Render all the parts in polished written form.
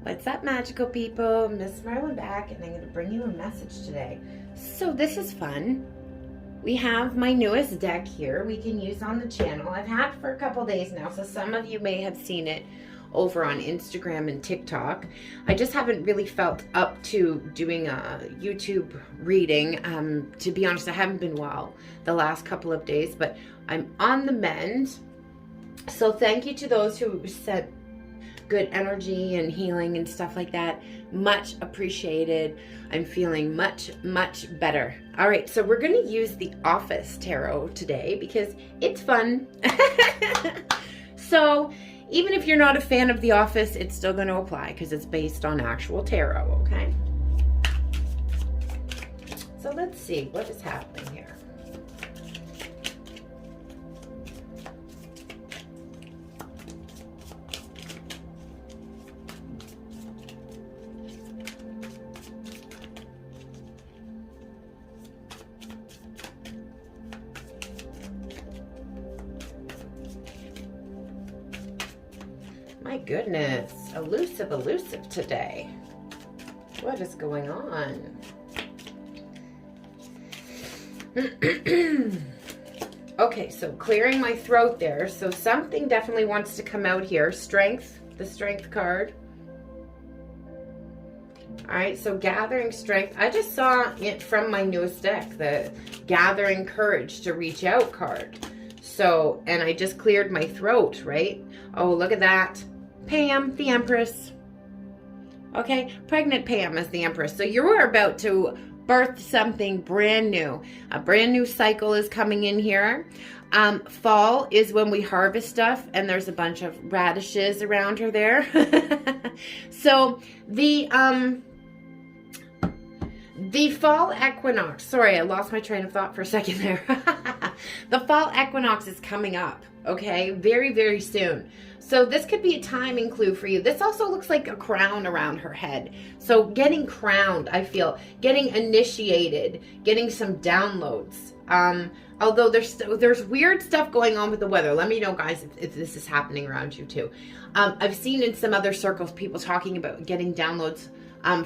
What's up, magical people? MsMerlin back, and I'm going to bring you a message today. So this is fun. We have my newest deck here we can use on the channel. I've had it for a couple days now, so some of you may have seen it over on Instagram and TikTok. I just haven't really felt up to doing a YouTube reading. To be honest, I haven't been well the last couple of days, but I'm on the mend. So thank you to those who sent good energy and healing and stuff like that. Much appreciated. I'm feeling much better. All right, so we're going to use the Office Tarot today because it's fun. So even if you're not a fan of The Office, it's still going to apply because it's based on actual tarot, okay? So let's see what is happening here. My goodness, elusive today. What is going on? Okay, so clearing my throat there. So something definitely wants to come out here. Strength, the Strength card. All right, so gathering strength. I just saw it from my newest deck, the gathering courage to reach out card. So, and I just cleared my throat, right? Oh, look at that. Pam, the Empress. Okay, pregnant Pam is the Empress. So you're about to birth something brand new. A brand new cycle is coming in here. Fall is when we harvest stuff, and there's a bunch of radishes around her there. So the fall equinox, sorry, I lost my train of thought for a second there. The fall equinox is coming up, okay, very soon. So this could be a timing clue for you. This also looks like a crown around her head. So getting crowned, I feel, getting initiated, getting some downloads. Although there's weird stuff going on with the weather. Let me know, guys, if this is happening around you too. I've seen in some other circles people talking about getting downloads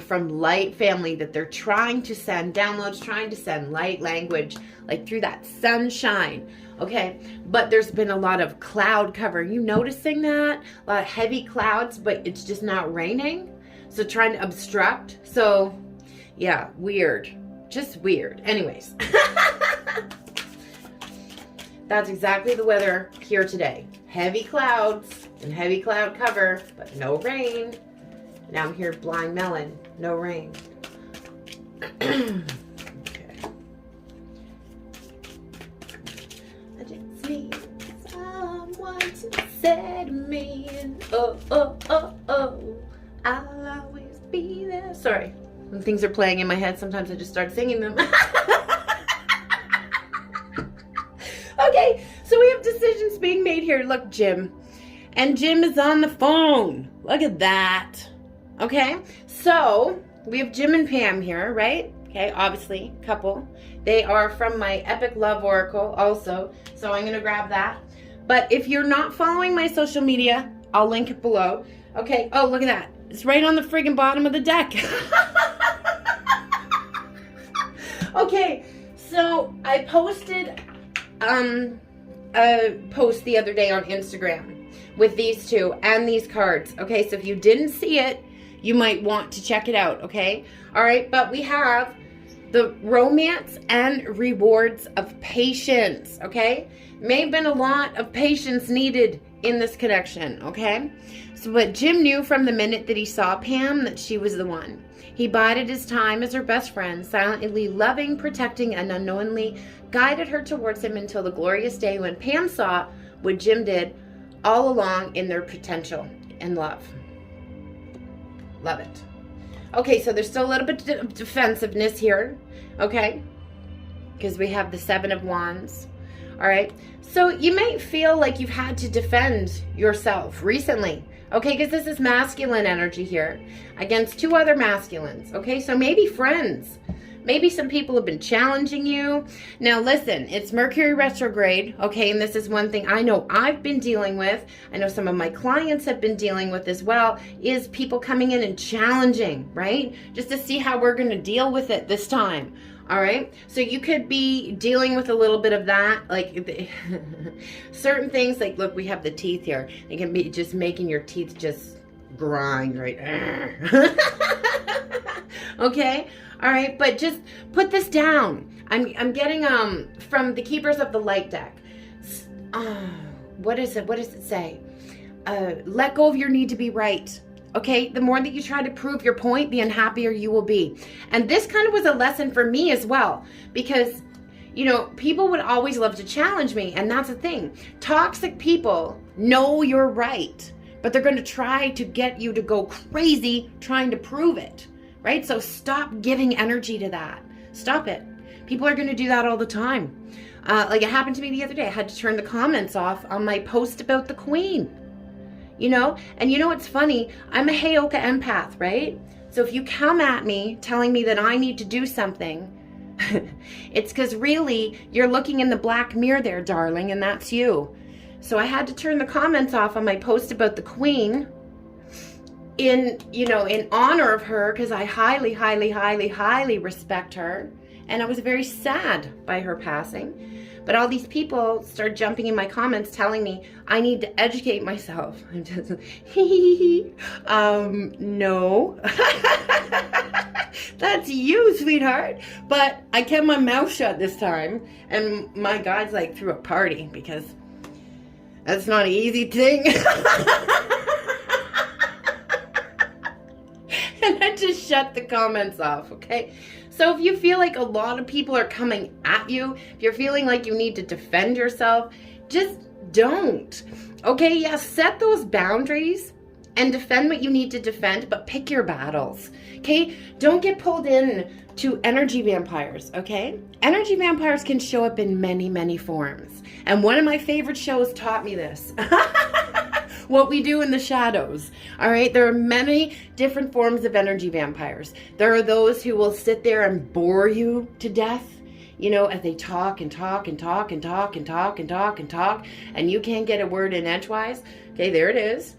from light family, that they're trying to send downloads, trying to send light language, like through that sunshine. Okay, but there's been a lot of cloud cover. You noticing that? A lot of heavy clouds, but it's just not raining. So trying to obstruct. So yeah, weird. Just weird. Anyways. That's exactly the weather here today. Heavy clouds and heavy cloud cover, but no rain. Now I'm here, blind melon, no rain. Okay. I just need someone to say to me, oh, I'll always be there. Sorry, when things are playing in my head, sometimes I just start singing them. Okay, so we have decisions being made here. Look, Jim. And Jim is on the phone. Look at that. Okay, so we have Jim and Pam here, right? Okay, obviously, couple. They are from my Epic Love Oracle also, so I'm going to grab that. But if you're not following my social media, I'll link it below. Okay, oh, look at that. It's right on the friggin' bottom of the deck. Okay, so I posted a post the other day on Instagram with these two and these cards. Okay, so if you didn't see it, you might want to check it out, okay? All right, but we have the romance and rewards of patience, okay? May have been a lot of patience needed in this connection, okay? So, but Jim knew from the minute that he saw Pam that she was the one. He bided his time as her best friend, silently loving, protecting, and unknowingly guided her towards him until the glorious day when Pam saw what Jim did all along in their potential and love. Love it. Okay, so there's still a little bit of defensiveness here, okay? Because we have the Seven of Wands, all right? So you might feel like you've had to defend yourself recently, okay? Because this is masculine energy here against two other masculines, okay? So maybe friends. Maybe some people have been challenging you. Now listen, it's Mercury retrograde, okay? And this is one thing I know I've been dealing with. I know some of my clients have been dealing with as well, is people coming in and challenging, right? Just to see how we're going to deal with it this time. All right, so you could be dealing with a little bit of that, like certain things, like look, we have the teeth here. It can be just making your teeth just grind, right? Okay, all right, but just put this down. I'm getting from the Keepers of the Light deck. What is it? What does it say? Let go of your need to be right. Okay, the more that you try to prove your point, the unhappier you will be. And this kind of was a lesson for me as well, because, you know, people would always love to challenge me. And that's the thing. Toxic people know you're right, but they're going to try to get you to go crazy trying to prove it, right? So stop giving energy to that. Stop it. People are going to do that all the time. Like it happened to me the other day. I had to turn the comments off on my post about the Queen. You know, and you know what's funny? I'm a Heyoka empath, right? So if you come at me telling me that I need to do something, it's because really you're looking in the black mirror there, darling, and that's you. So I had to turn the comments off on my post about the Queen in, you know, in honor of her, because I highly, highly, highly, highly respect her. And I was very sad by her passing. But all these people start jumping in my comments telling me I need to educate myself. I'm just, no. That's you, sweetheart. But I kept my mouth shut this time. And my guides like threw a party because that's not an easy thing. And I just shut the comments off, okay? So if you feel like a lot of people are coming at you, if you're feeling like you need to defend yourself, just don't. Okay, yeah, set those boundaries and defend what you need to defend, but pick your battles. Okay? Don't get pulled in to energy vampires, okay? Energy vampires can show up in many, many forms. And one of my favorite shows taught me this. What we do in the shadows. All right, there are many different forms of energy vampires. There are those who will sit there and bore you to death, you know, as they talk and talk and talk and talk and talk and talk and talk, and you can't get a word in edgewise. Okay, there it is.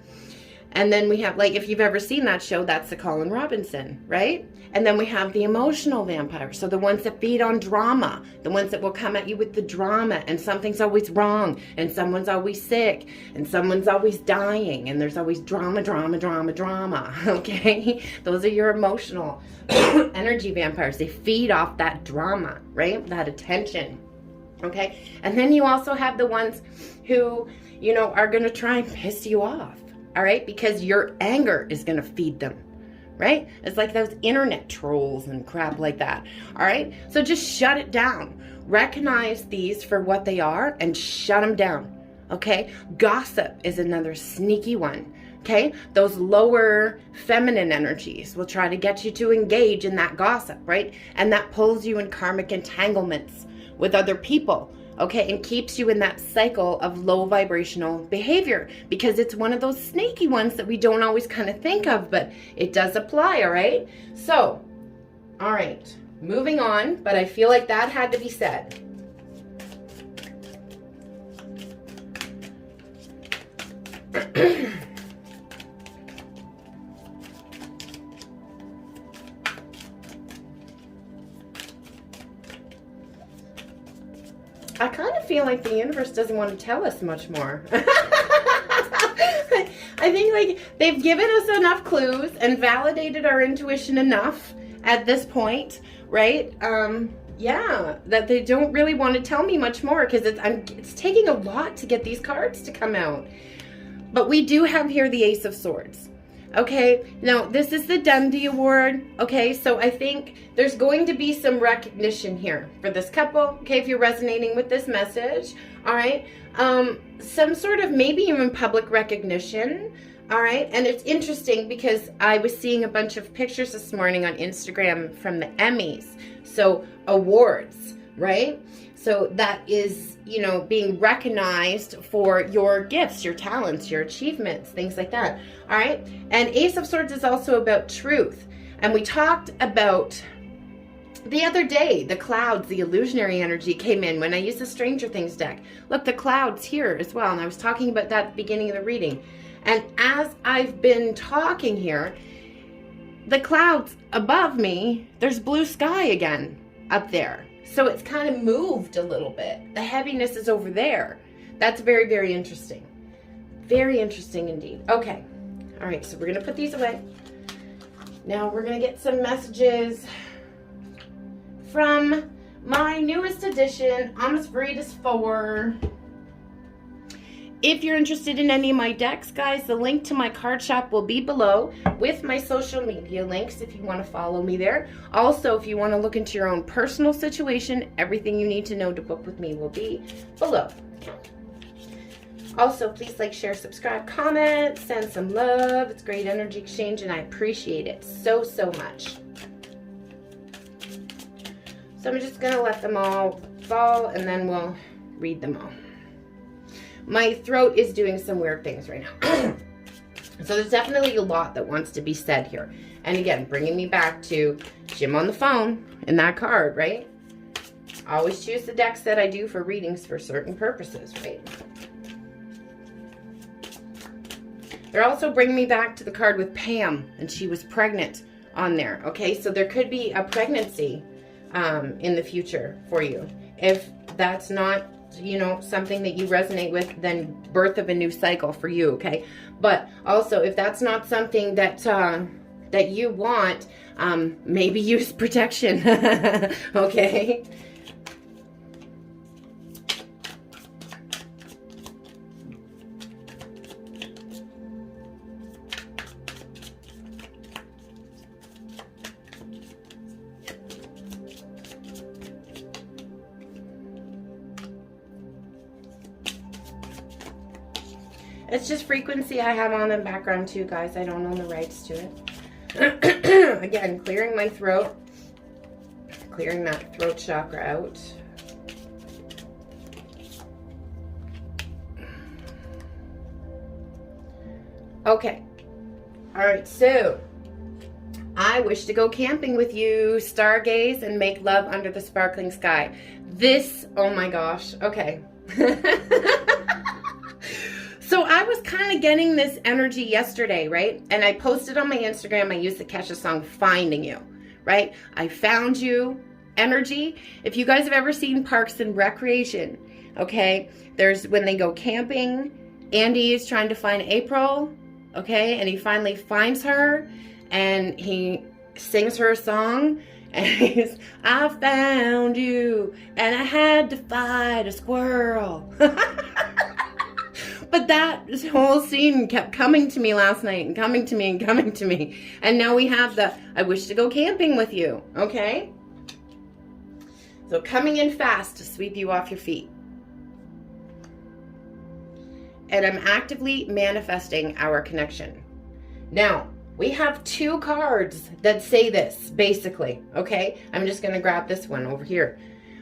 And then we have, like, if you've ever seen that show, that's the Colin Robinson, right? And then we have the emotional vampires. So the ones that feed on drama, the ones that will come at you with the drama, and something's always wrong, and someone's always sick, and someone's always dying, and there's always drama, drama, drama, drama, okay? Those are your emotional energy vampires. They feed off that drama, right? That attention, okay? And then you also have the ones who, you know, are going to try and piss you off. All right, because your anger is going to feed them, right? It's like those internet trolls and crap like that. All right, so just shut it down. Recognize these for what they are and shut them down. Okay, gossip is another sneaky one. Okay, those lower feminine energies will try to get you to engage in that gossip, right? And that pulls you in karmic entanglements with other people. Okay, and keeps you in that cycle of low vibrational behavior, because it's one of those snaky ones that we don't always kind of think of, but it does apply, all right? So, all right, moving on, but I feel like that had to be said. I kind of feel like the universe doesn't want to tell us much more. I think like they've given us enough clues and validated our intuition enough at this point, right? Yeah, that they don't really want to tell me much more, because it's taking a lot to get these cards to come out. But we do have here the Ace of Swords. Okay, now this is the Dundee Award. Okay, so I think there's going to be some recognition here for this couple. Okay, if you're resonating with this message, all right, some sort of maybe even public recognition. All right, and it's interesting because I was seeing a bunch of pictures this morning on Instagram from the Emmys, so awards, right? So that is, you know, being recognized for your gifts, your talents, your achievements, things like that. All right. And Ace of Swords is also about truth. And we talked about The other day, the clouds, the illusionary energy came in when I used the Stranger Things deck. Look, the clouds here as well. And I was talking about that at the beginning of the reading. And as I've been talking here, the clouds above me, there's blue sky again up there. So it's kind of moved a little bit. The heaviness is over there. That's very, very interesting. Very interesting indeed. Okay. All right, so we're going to put these away. Now we're going to get some messages from my newest edition, MsMerlin 4. If you're interested in any of my decks, guys, the link to my card shop will be below with my social media links if you want to follow me there. Also, if you want to look into your own personal situation, everything you need to know to book with me will be below. Also, please like, share, subscribe, comment, send some love. It's great energy exchange, and I appreciate it so, so much. So I'm just going to let them all fall, and then we'll read them all. My throat is doing some weird things right now. So there's definitely a lot that wants to be said here. And again, bringing me back to Jim on the phone in that card, right? I always choose the decks that I do for readings for certain purposes, right? They're also bringing me back to the card with Pam, and she was pregnant on there, okay? So there could be a pregnancy in the future for you. If that's not, you know, something that you resonate with, then birth of a new cycle for you, okay? But also, if that's not something that that you want, maybe use protection, okay? It's just frequency I have on in the background too, guys. I don't own the rights to it. Again, clearing my throat. Clearing that throat chakra out. Okay. Alright, so I wish to go camping with you, stargaze, and make love under the sparkling sky. This, oh my gosh, okay. So I was kind of getting this energy yesterday, right? And I posted on my Instagram, I used the Kesha song, Finding You, right? I found you energy. If you guys have ever seen Parks and Recreation, okay? There's when they go camping, Andy is trying to find April, okay? And he finally finds her and he sings her a song. And he's, I found you and I had to fight a squirrel. But that whole scene kept coming to me last night and coming to me and coming to me. And now we have the, I wish to go camping with you, okay? So coming in fast to sweep you off your feet. And I'm actively manifesting our connection. Now, we have 2 cards that say this, basically, okay? I'm just going to grab this one over here.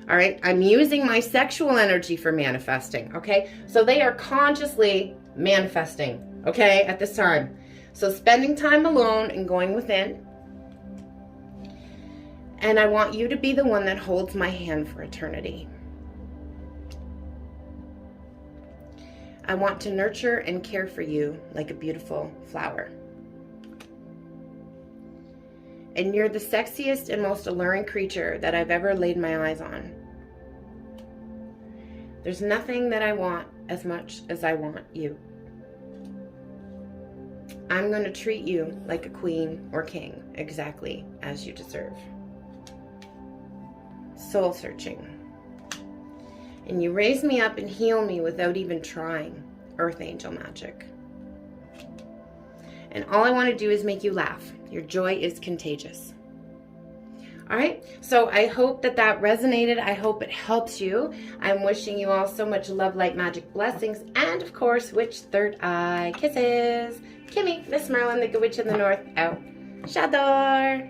All right, I'm using my sexual energy for manifesting, okay? So they are consciously manifesting, okay, at this time. So spending time alone and going within. And I want you to be the one that holds my hand for eternity. I want to nurture and care for you like a beautiful flower. And you're the sexiest and most alluring creature that I've ever laid my eyes on. There's nothing that I want as much as I want you. I'm going to treat you like a queen or king, exactly as you deserve. Soul searching. And you raise me up and heal me without even trying. Earth angel magic. And all I want to do is make you laugh. Your joy is contagious. All right, so I hope that that resonated. I hope it helps you. I'm wishing you all so much love, light, magic, blessings, and of course, witch third eye kisses. Kimmy, MsMerlin, the Good Witch in the North, out. Shador.